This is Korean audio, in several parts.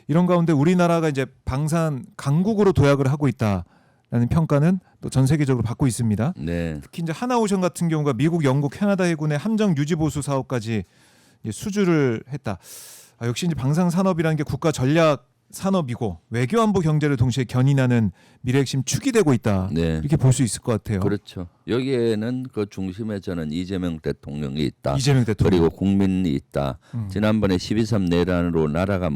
이런 가운데 우리나라가 이제 방산 강국으로 도약을 하고 있다라는 평가는 또 전 세계적으로 받고 있습니다. 네. 특히 이제 하나오션 같은 경우가 미국, 영국, 캐나다 해군의 함정 유지 보수 사업까지 이제 수주를 했다. 역시 이제 방산 산업이라는 게 국가 전략 산업이고 외교 안보 경제를 동시에 견인하는 미래 핵심 축이 되고 있다. 네. 이렇게 볼 수 있을 것 같아요. 그렇죠. 여기에는 그 중심에 저는 이재명 대통령이 있다. 이재명 대통령. 그리고 국민이 있다. 지난번에 12.3 내란으로 나라가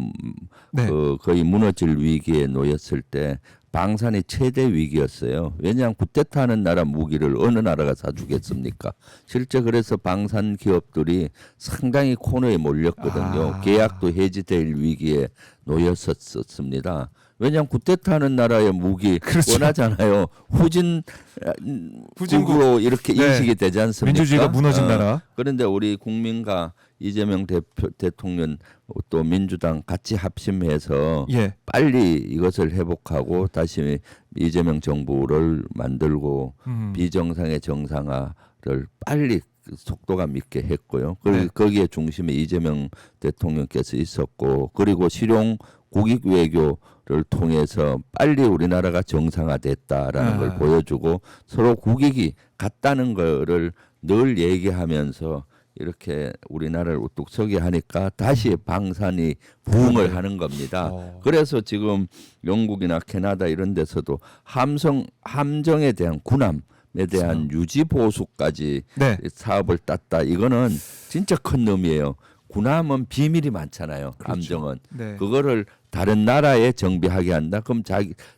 네. 거의 무너질 위기에 놓였을 때 방산이 최대 위기였어요. 왜냐하면 쿠데타하는 나라 무기를 어느 나라가 사주겠습니까? 실제 그래서 방산 기업들이 상당히 코너에 몰렸거든요. 계약도 해지될 위기에 놓였었습니다. 왜냐하면 쿠데타하는 나라의 무기 그렇죠. 원하잖아요. 후진국으로 이렇게 네. 인식이 되지 않습니까? 민주주의가 무너진 나라. 그런데 우리 국민과 이재명 대통령 또 민주당 같이 합심해서 예. 빨리 이것을 회복하고 다시 이재명 정부를 만들고 비정상의 정상화를 빨리 속도감 있게 했고요. 그리고 네. 거기에 중심에 이재명 대통령께서 있었고, 그리고 실용 국익 외교를 통해서 빨리 우리나라가 정상화됐다라는 걸 보여주고 서로 국익이 같다는 거를 늘 얘기하면서 이렇게 우리나라를 우뚝 서게 하니까 다시 방산이 부흥을 하는 겁니다. 그래서 지금 영국이나 캐나다 이런 데서도 함정에 대한 군함에 대한 유지 보수까지 네. 사업을 땄다. 이거는 진짜 큰 의미예요. 군함은 비밀이 많잖아요. 그렇죠. 함정은. 네. 그거를 다른 나라에 정비하게 한다. 그럼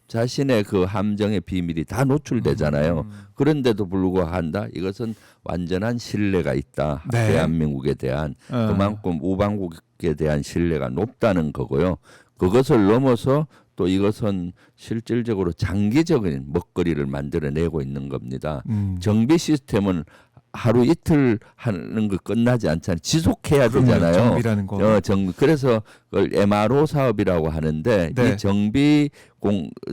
자신의 그 함정의 비밀이 다 노출되잖아요. 그런데도 불구하고 한다. 이것은 완전한 신뢰가 있다. 네. 대한민국에 대한 그만큼 우방국에 대한 신뢰가 높다는 거고요. 그것을 넘어서 또 이것은 실질적으로 장기적인 먹거리를 만들어내고 있는 겁니다. 정비 시스템은 하루 이틀 하는 거 끝나지 않잖아요. 지속해야 되잖아요. 정비라는 거. 그래서 그걸 MRO 사업이라고 하는데 네. 이 정비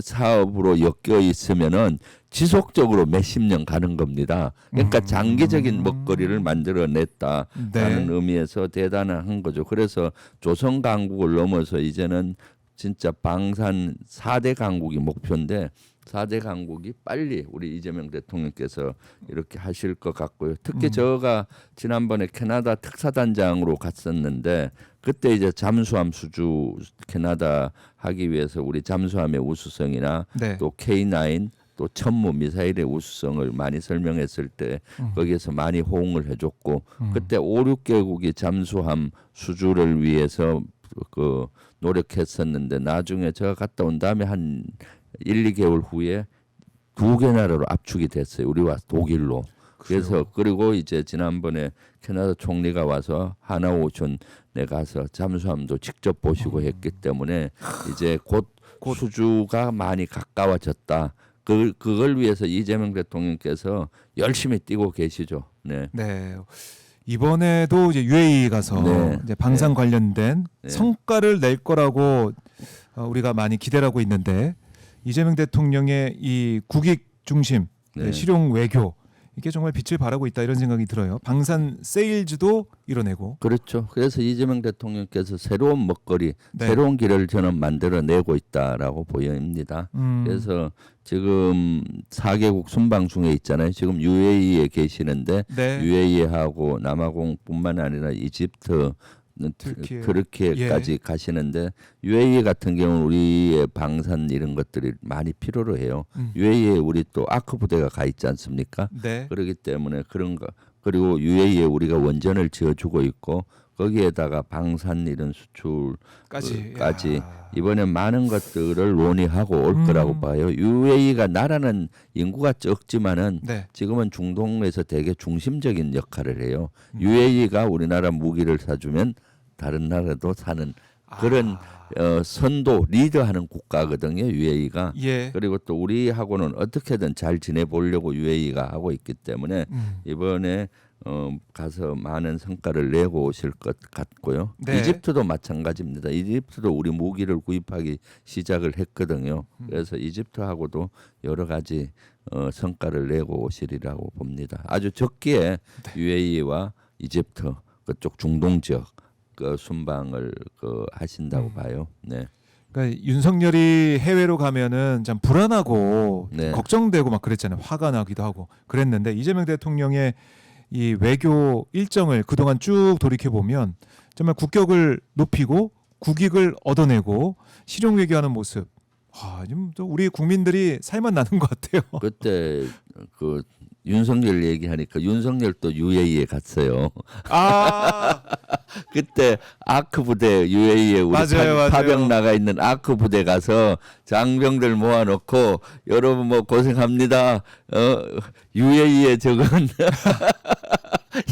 사업으로 엮여 있으면은 지속적으로 몇십 년 가는 겁니다. 그러니까 장기적인 먹거리를 만들어냈다라는 네. 의미에서 대단한 거죠. 그래서 조선 강국을 넘어서 이제는 진짜 방산 4대 강국이 목표인데 4대 강국이 빨리 우리 이재명 대통령께서 이렇게 하실 것 같고요. 특히 제가 지난번에 캐나다 특사단장으로 갔었는데 그때 이제 잠수함 수주 캐나다 하기 위해서 우리 잠수함의 우수성이나 네. 또 K9 또 천무 미사일의 우수성을 많이 설명했을 때 거기에서 많이 호응을 해줬고 그때 5, 6개국이 잠수함 수주를 위해서 그 노력했었는데 나중에 제가 갔다 온 다음에 한 1, 2개월 후에 2개 나라로 압축이 됐어요. 우리와 독일로. 그래서 그리고 이제 지난번에 캐나다 총리가 와서 하나오션에 가서 잠수함도 직접 보시고 했기 때문에 이제 곧 수주가 많이 가까워졌다. 그걸 위해서 이재명 대통령께서 열심히 뛰고 계시죠. 네. 네. 이번에도 이제 UAE 가서 네. 이제 방산 관련된 네. 성과를 낼 거라고 우리가 많이 기대를 하고 있는데 이재명 대통령의 이 국익 중심 네. 실용 외교 이게 정말 빛을 발하고 있다 이런 생각이 들어요. 방산 세일즈도 이뤄내고. 그렇죠. 그래서 이재명 대통령께서 새로운 먹거리, 네. 새로운 길을 저는 만들어내고 있다라고 보입니다. 그래서 지금 4개국 순방 중에 있잖아요. 지금 UAE에 계시는데 네. UAE하고 남아공뿐만 아니라 이집트, 터키에까지 예. 가시는데 UAE 같은 경우는 우리의 방산 이런 것들이 많이 필요로 해요. UAE에 우리 또 아크 부대가 가 있지 않습니까? 네. 그렇기 때문에 그런 거 그리고 UAE에 우리가 원전을 지어주고 있고 거기에다가 방산 이런 수출까지 이번에 많은 것들을 논의하고 올 거라고 봐요. UAE가 나라는 인구가 적지만은 네. 지금은 중동에서 되게 중심적인 역할을 해요. UAE가 우리나라 무기를 사주면 다른 나라도 사는 그런 선도 리더하는 국가거든요. UAE가. 예. 그리고 또 우리하고는 어떻게든 잘 지내보려고 UAE가 하고 있기 때문에 이번에 가서 많은 성과를 내고 오실 것 같고요. 네. 이집트도 마찬가지입니다. 이집트도 우리 무기를 구입하기 시작을 했거든요. 그래서 이집트하고도 여러 가지 성과를 내고 오시리라고 봅니다. 아주 적기에 UAE와 이집트 그쪽 중동 지역 그 순방을 하신다고 봐요. 네. 그러니까 윤석열이 해외로 가면은 참 불안하고 네. 걱정되고 막 그랬잖아요. 화가 나기도 하고 그랬는데 이재명 대통령의 이 외교 일정을 그동안 쭉 돌이켜 보면 정말 국격을 높이고 국익을 얻어내고 실용 외교하는 모습. 좀 또 우리 국민들이 살만 나는 것 같아요. 그때 그 윤석열 얘기하니까 윤석열 또 UAE에 갔어요. 아, 그때 아크 부대 UAE에 우리 맞아요. 파병 나가 있는 아크 부대 가서 장병들 모아놓고 여러분 뭐 고생합니다. UAE에 적은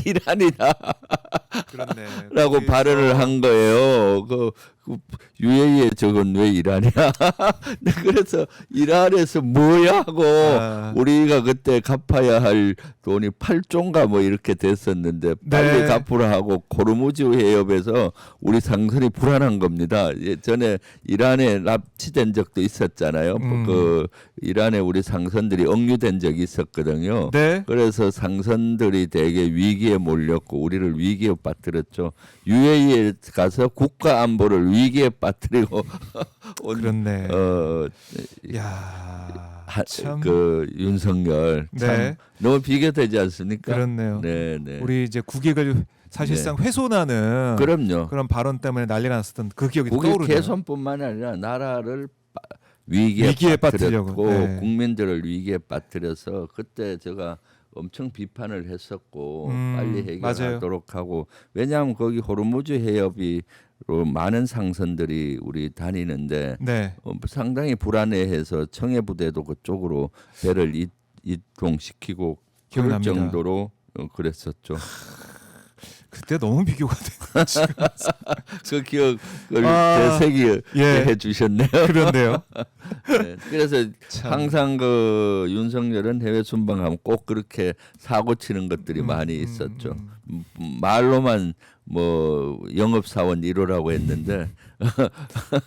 이란이다. 그렇네. 라고 거기서 발언을 한 거예요. 그 UAE에 적은 왜 이란이야? 네, 그래서 이란에서 뭐야 하고 우리가 그때 갚아야 할 돈이 8조인가 뭐 이렇게 됐었는데 빨리 네. 갚으라 하고 코르무즈 해협에서 우리 상선이 불안한 겁니다. 전에 이란에 납치된 적도 있었잖아요. 그 이란에 우리 상선들이 억류된 적이 있었거든요. 네. 그래서 상선들이 되게 위기에 몰렸고 우리를 위기에 빠뜨렸죠. UAE에 가서 국가 안보를 위기에 빠뜨리고 온 그렇네. 야, 참. 그 윤석열 참 네. 너무 비교되지 않습니까? 그렇네요. 네, 네. 우리 이제 국익을 사실상 훼손하는 그럼요. 그런 발언 때문에 난리가 났었던 그 기억이 국익 떠오르네요. 개선뿐만 아니라 나라를 위기에 위기에 빠뜨렸고 빠뜨리려고. 네. 국민들을 위기에 빠뜨려서 그때 제가 엄청 비판을 했었고 빨리 해결하도록 하고 왜냐하면 거기 호르무즈 해협으로 많은 상선들이 우리 다니는데 네. 상당히 불안해해서 청해부대도 그쪽으로 배를 이동시키고 그럴 기억납니다. 정도로 그랬었죠. 그때 너무 비교가 돼요. 지금. 그 기억을 아, 되새기게 예. 해주셨네요. 그런데요. 네, 그래서 참. 항상 그 윤석열은 해외 순방하면 꼭 그렇게 사고 치는 것들이 많이 있었죠. 말로만 뭐 영업사원 1호라고 했는데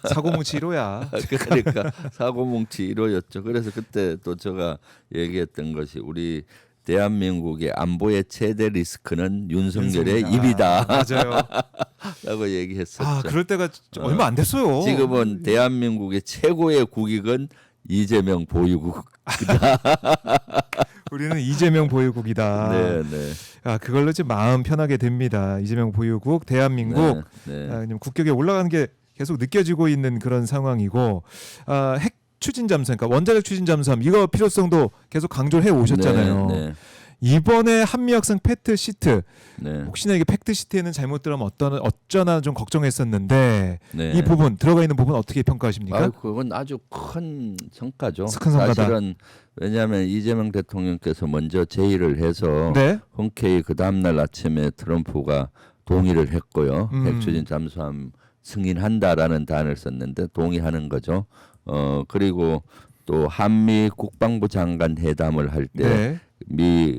사고뭉치 1호야. 그러니까 사고뭉치 1호였죠. 그래서 그때 또 제가 얘기했던 것이 우리 대한민국의 안보의 최대 리스크는 윤석열의 입이다. 맞아요. 라고 얘기했었죠. 아, 그럴 때가 얼마 안 됐어요. 지금은 대한민국의 최고의 국익은 이재명 보유국. 우리는 이재명 보유국이다. 네, 네. 그걸로 이제 마음 편하게 됩니다. 이재명 보유국, 대한민국 네, 지금 국격에 올라가는 게 계속 느껴지고 있는 그런 상황이고 핵 추진 잠수함, 그러니까 원자력 추진 잠수함 이거 필요성도 계속 강조를 해 오셨잖아요. 네, 이번에 한미학생 팩트 시트 네. 혹시나 이게 팩트 시트에는 잘못 들으면 어쩌나 좀 걱정했었는데 네. 이 부분 들어가 있는 부분 어떻게 평가하십니까? 그건 아주 큰 성과죠. 큰 성과다. 사실은 왜냐하면 이재명 대통령께서 먼저 제의를 해서 네. 흔쾌히 그 다음날 아침에 트럼프가 동의를 했고요. 핵추진 잠수함 승인한다라는 단어를 썼는데 동의하는 거죠. 그리고 또 한미 국방부 장관 회담을 할 때 네. 미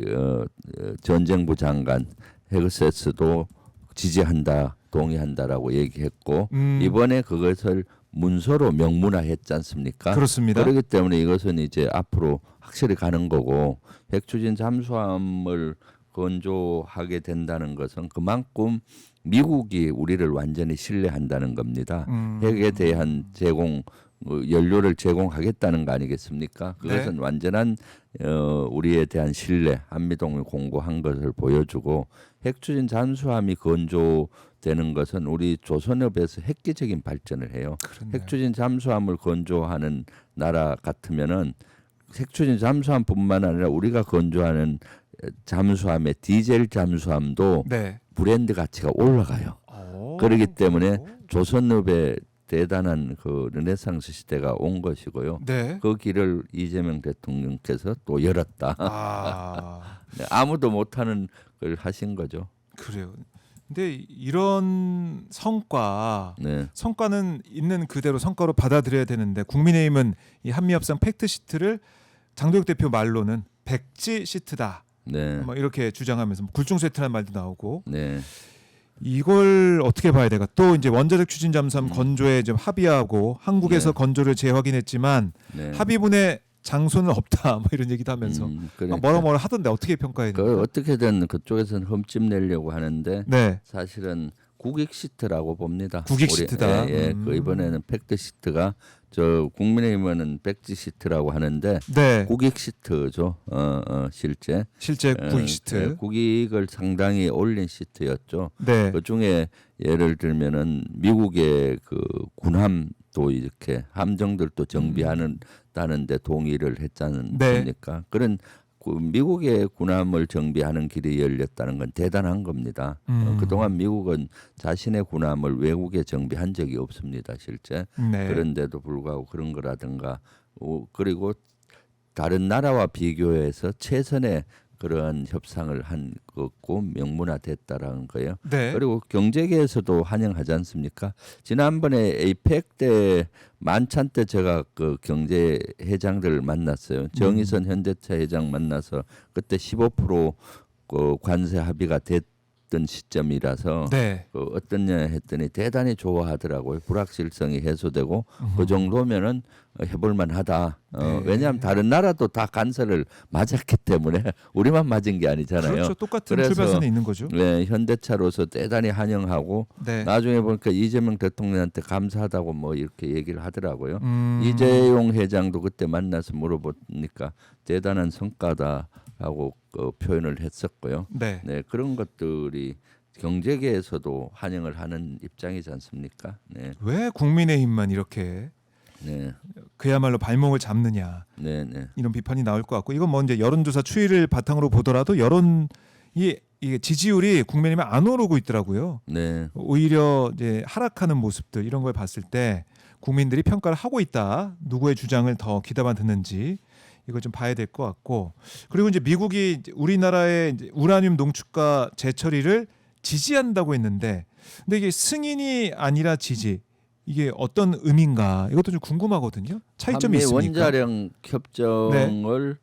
전쟁부 장관 헤그세스도 지지한다, 동의한다라고 얘기했고 이번에 그것을 문서로 명문화했지 않습니까? 그렇습니다. 그렇기 때문에 이것은 이제 앞으로 확실히 가는 거고 핵추진 잠수함을 건조하게 된다는 것은 그만큼 미국이 우리를 완전히 신뢰한다는 겁니다. 핵에 대한 연료를 제공하겠다는 거 아니겠습니까? 그것은 네. 완전한 우리에 대한 신뢰, 한미동맹 공고한 것을 보여주고 핵추진 잠수함이 건조되는 것은 우리 조선업에서 획기적인 발전을 해요. 그렇네요. 핵추진 잠수함을 건조하는 나라 같으면은 핵추진 잠수함뿐만 아니라 우리가 건조하는 잠수함의 디젤 잠수함도 네. 브랜드 가치가 올라가요. 그렇기 때문에 조선업의 대단한 그 르네상스 시대가 온 것이고요. 네. 그 길을 이재명 대통령께서 또 열었다. 네, 아무도 못하는 걸 하신 거죠. 그래요. 근데 이런 성과는 있는 그대로 성과로 받아들여야 되는데 국민의힘은 이 한미협상 팩트 시트를 장도혁 대표 말로는 백지 시트다. 네. 뭐 이렇게 주장하면서 굴중 세트라는 말도 나오고 네. 이걸 어떻게 봐야 될까? 또 이제 원자력 추진 잠수함 건조에 좀 합의하고 한국에서 네. 건조를 재확인했지만 네. 합의문에 장소는 없다. 뭐 이런 얘기도 하면서 그러니까. 뭐라 하던데 어떻게 평가해야 됩니까? 어떻게든 그쪽에서는 흠집 내려고 하는데 네. 사실은 국익 시트라고 봅니다. 국익 우리, 시트다. 예, 그 이번에는 팩트 시트가 저 국민의힘은 백지 시트라고 하는데 네. 국익 시트죠. 실제 실제 국익 시트. 국익을 상당히 올린 시트였죠. 네. 그 중에 예를 들면은 미국의 그 군함도 이렇게 함정들도 정비하는다는데 동의를 했지 않습니까? 그런 미국의 군함을 정비하는 길이 열렸다는 건 대단한 겁니다. 그동안 미국은 자신의 군함을 외국에 정비한 적이 없습니다. 실제. 네. 그런데도 불구하고 그런 거라든가 그리고 다른 나라와 비교해서 최선의 그런 협상을 한 거고 명문화됐다라는 거예요. 네. 그리고 경제계에서도 환영하지 않습니까? 지난번에 에이펙 때 만찬 때 제가 그 경제 회장들을 만났어요. 정의선 현대차 회장 만나서 그때 15%그 관세 합의가 됐던 시점이라서 네. 그 어떠냐 했더니 대단히 좋아하더라고요. 불확실성이 해소되고 그 정도면은 해볼 만하다. 네. 왜냐하면 다른 나라도 다 간세를 맞았기 때문에 우리만 맞은 게 아니잖아요. 그렇죠. 똑같은 그래서 출발선에 있는 거죠. 네, 현대차로서 대단히 환영하고 네. 나중에 보니까 이재명 대통령한테 감사하다고 뭐 이렇게 얘기를 하더라고요. 음. 이재용 회장도 그때 만나서 물어보니까 대단한 성과다라고 표현을 했었고요. 네. 네, 그런 것들이 경제계에서도 환영을 하는 입장이지 않습니까? 네, 왜 국민의힘만 이렇게 네, 그야말로 발목을 잡느냐 네, 네. 이런 비판이 나올 것 같고 이건 뭐 이제 여론조사 추이를 바탕으로 보더라도 여론이 이게 지지율이 국민의힘에 안 오르고 있더라고요. 네. 오히려 이제 하락하는 모습들 이런 걸 봤을 때 국민들이 평가를 하고 있다. 누구의 주장을 더 귀담아 듣는지 이걸 좀 봐야 될 것 같고 그리고 이제 미국이 이제 우리나라의 이제 우라늄 농축과 재처리를 지지한다고 했는데 근데 이게 승인이 아니라 지지 이게 어떤 의미인가 이것도 좀 궁금하거든요. 차이점이 한미 있습니까? 원자력 협정을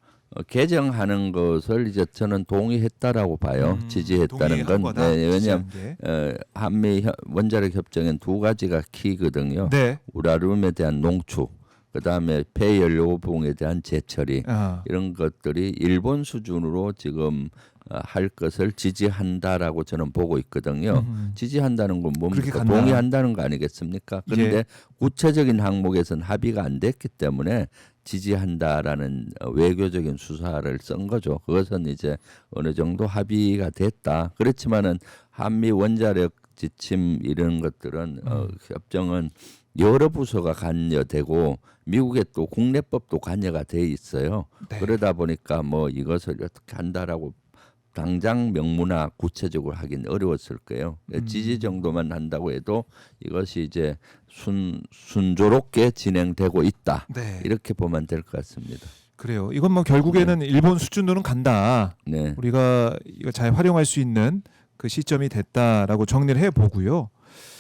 개정하는 것을 이제 저는 동의했다라고 봐요. 지지했다는 건. 동의한 거다, 네, 왜냐하면 지지한 게. 한미 원자력 협정엔 두 가지가 키거든요. 네. 우라늄에 대한 농축, 그다음에 폐연료봉에 대한 재처리 아, 이런 것들이 일본 수준으로 지금 할 것을 지지한다라고 저는 보고 있거든요. 지지한다는 건 그렇게 뭡니까? 간다. 동의한다는 거 아니겠습니까? 그런데 예. 구체적인 항목에서는 합의가 안 됐기 때문에 지지한다라는 외교적인 수사를 쓴 거죠. 그것은 이제 어느 정도 합의가 됐다. 그렇지만은 한미 원자력 지침 이런 것들은 협정은 여러 부서가 관여되고 미국의 또 국내법도 관여가 돼 있어요. 네. 그러다 보니까 뭐 이것을 어떻게 한다라고 당장 명문화 구체적으로 하긴 어려웠을 거예요. 지지 정도만 한다고 해도 이것이 이제 순조롭게 진행되고 있다. 네. 이렇게 보면 될 것 같습니다. 그래요. 이건 뭐 결국에는 일본 수준으로는 간다. 네. 우리가 이거 잘 활용할 수 있는 그 시점이 됐다라고 정리를 해 보고요.